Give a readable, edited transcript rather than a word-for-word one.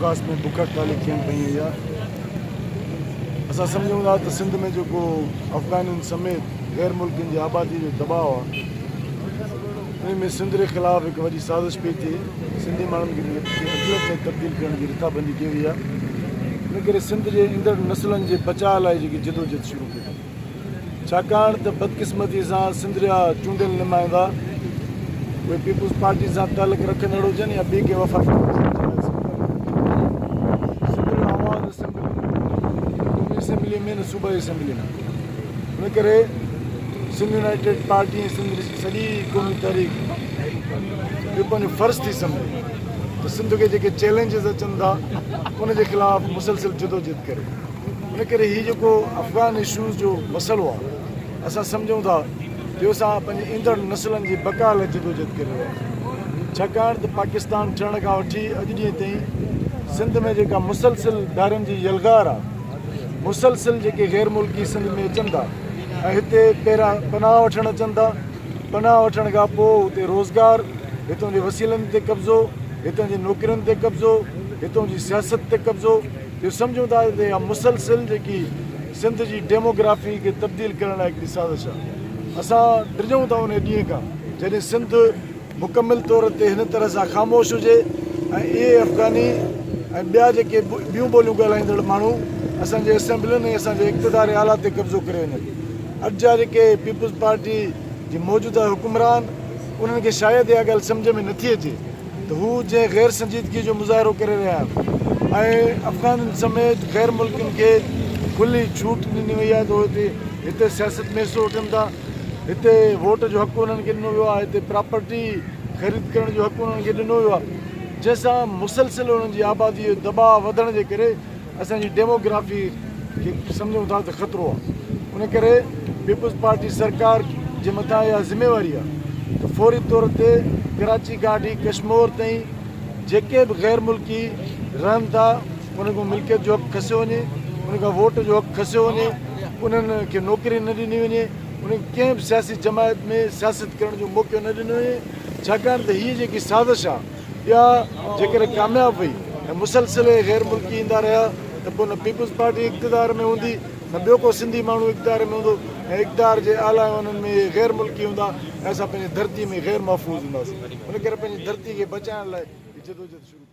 अवकाश में बुख हड़ताल थियन पई या असां सम्झूं था त सिंध में जेको अफ़गानियुनि समेत गैर मुल्कियुनि जी आबादी जो दबाव आहे उन में सिंध के ख़िलाफ़ एक वॾी साज़िश पई थिए। सिंधी माण्हुनि खे अदलत में तब्दील करण जी रिथाबंदी कई वई आहे। इन करे सिंध जे ईंदड़ नसलनि जे बचाव लाइ जेकी जदोजहद शुरू कई छाकाणि त बदकिस्मती सां सिंध जा चूंडियल नुमाइंदा उहे पीपुल्स पार्टी सां तालुक रखंदड़ हुजनि या ॿिए के वफ़ा असेंबली में न सूबाई असेंबली में इन करे सिंध यूनाइटेड पार्टी सिंध सॼी क़ौमी तारीख़ इहो पंहिंजो फ़र्ज़ु थी सम्झे त सिंध के जेके चैलेंजिस अचनि था उनजे ख़िलाफ़ मुसलसिल जदोजहद करे। इन करे हीउ जेको अफ़गान इशूज़ जो मसइलो आहे असां सम्झूं था जो असां पंहिंजे ईंदड़ नसलनि जी बका लाइ जदोजहद करे रहिया आहियूं। छाकाणि त पाकिस्तान ठहण खां वठी अॼु ॾींहं ताईं सिंध में जेका मुसलसिल धारियुनि जी यलगार आहे मुसलसिल जेके गैर मुल्की सिंध में अचनि था ऐं हिते पहिरां पनाह वठणु अचनि था। पनाह वठण खां पोइ हुते रोज़गार हितां जे वसीलनि ते कब्ज़ो हितां जी नौकिरियुनि ते कब्ज़ो हितां जी सियासत ते कब्ज़ो इहो सम्झूं था त इहा मुसलसिल जेकी सिंध जी डेमोग्राफी खे तब्दील करण लाइ हिकिड़ी साज़िश आहे। असां ड्रिजूं था उन ॾींहं खां जॾहिं सिंध मुकमिल तौर ते हिन तरह सां ख़ामोश हुजे ऐं इहे अफ़गानी ऐं ॿिया जेके ॿियूं ॿोलियूं ॻाल्हाईंदड़ माण्हू असांजे असेंबलियुनि ऐं असांजे इक़्तिदारी आला ते कब्ज़ो करे वञनि। अॼु जा जेके पीपुल्स पार्टी जी मौजूदा हुकुमरान उन्हनि खे शायदि इहा ॻाल्हि सम्झ में नथी अचे त हू जंहिं गैर संजीदगी जो मुज़ाहिरो करे रहिया आहिनि ऐं अफ़गाननि समेत गैर मुल्कियुनि खे खुली छूट ॾिनी वई आहे त हिते सियासत में हिसो वठनि था। हिते वोट जो हक़ु उन्हनि खे ॾिनो वियो आहे। हिते प्रॉपर्टी ख़रीद करण जो हक़ु उन्हनि खे ॾिनो वियो आहे जंहिंसां मुसलसिल उन्हनि जी आबादी जो दबाव वधण जे करे असांजी डेमोग्राफी खे सम्झूं था त ख़तरो आहे। उन करे पीपुल्स पार्टी सरकार जे मथां इहा ज़िम्मेवारी आहे त फौरी तौर ते कराची खां वठी कश्मीर ताईं जेके बि गैर मुल्की रहनि था उन खां मिल्कियत जो हक़ु खसियो वञे उन खां वोट जो हक़ु खसियो वञे उन्हनि खे नौकिरी न ॾिनी वञे उन कंहिं बि सियासी जमायत में सियासत करण जो मौक़ो न ॾिनो वञे। छाकाणि त हीअ जेकी साज़िश आहे इहा जेकर कामयाबु वई ऐं मुसलसिल गैर मुल्की ईंदा रहिया त पोइ न पीपुल्स पार्टी इक़्तिदार में हूंदी न ॿियो को सिंधी माण्हू इक़्तिदार में हूंदो ऐं इक़्तिदार जे आला उन्हनि में गैर मुल्की हूंदा ऐं असां पंहिंजी धरती में गैर महफ़ूज़ हूंदासीं। उन करे पंहिंजी धरती खे बचाइण लाइ जदोजहद शुरू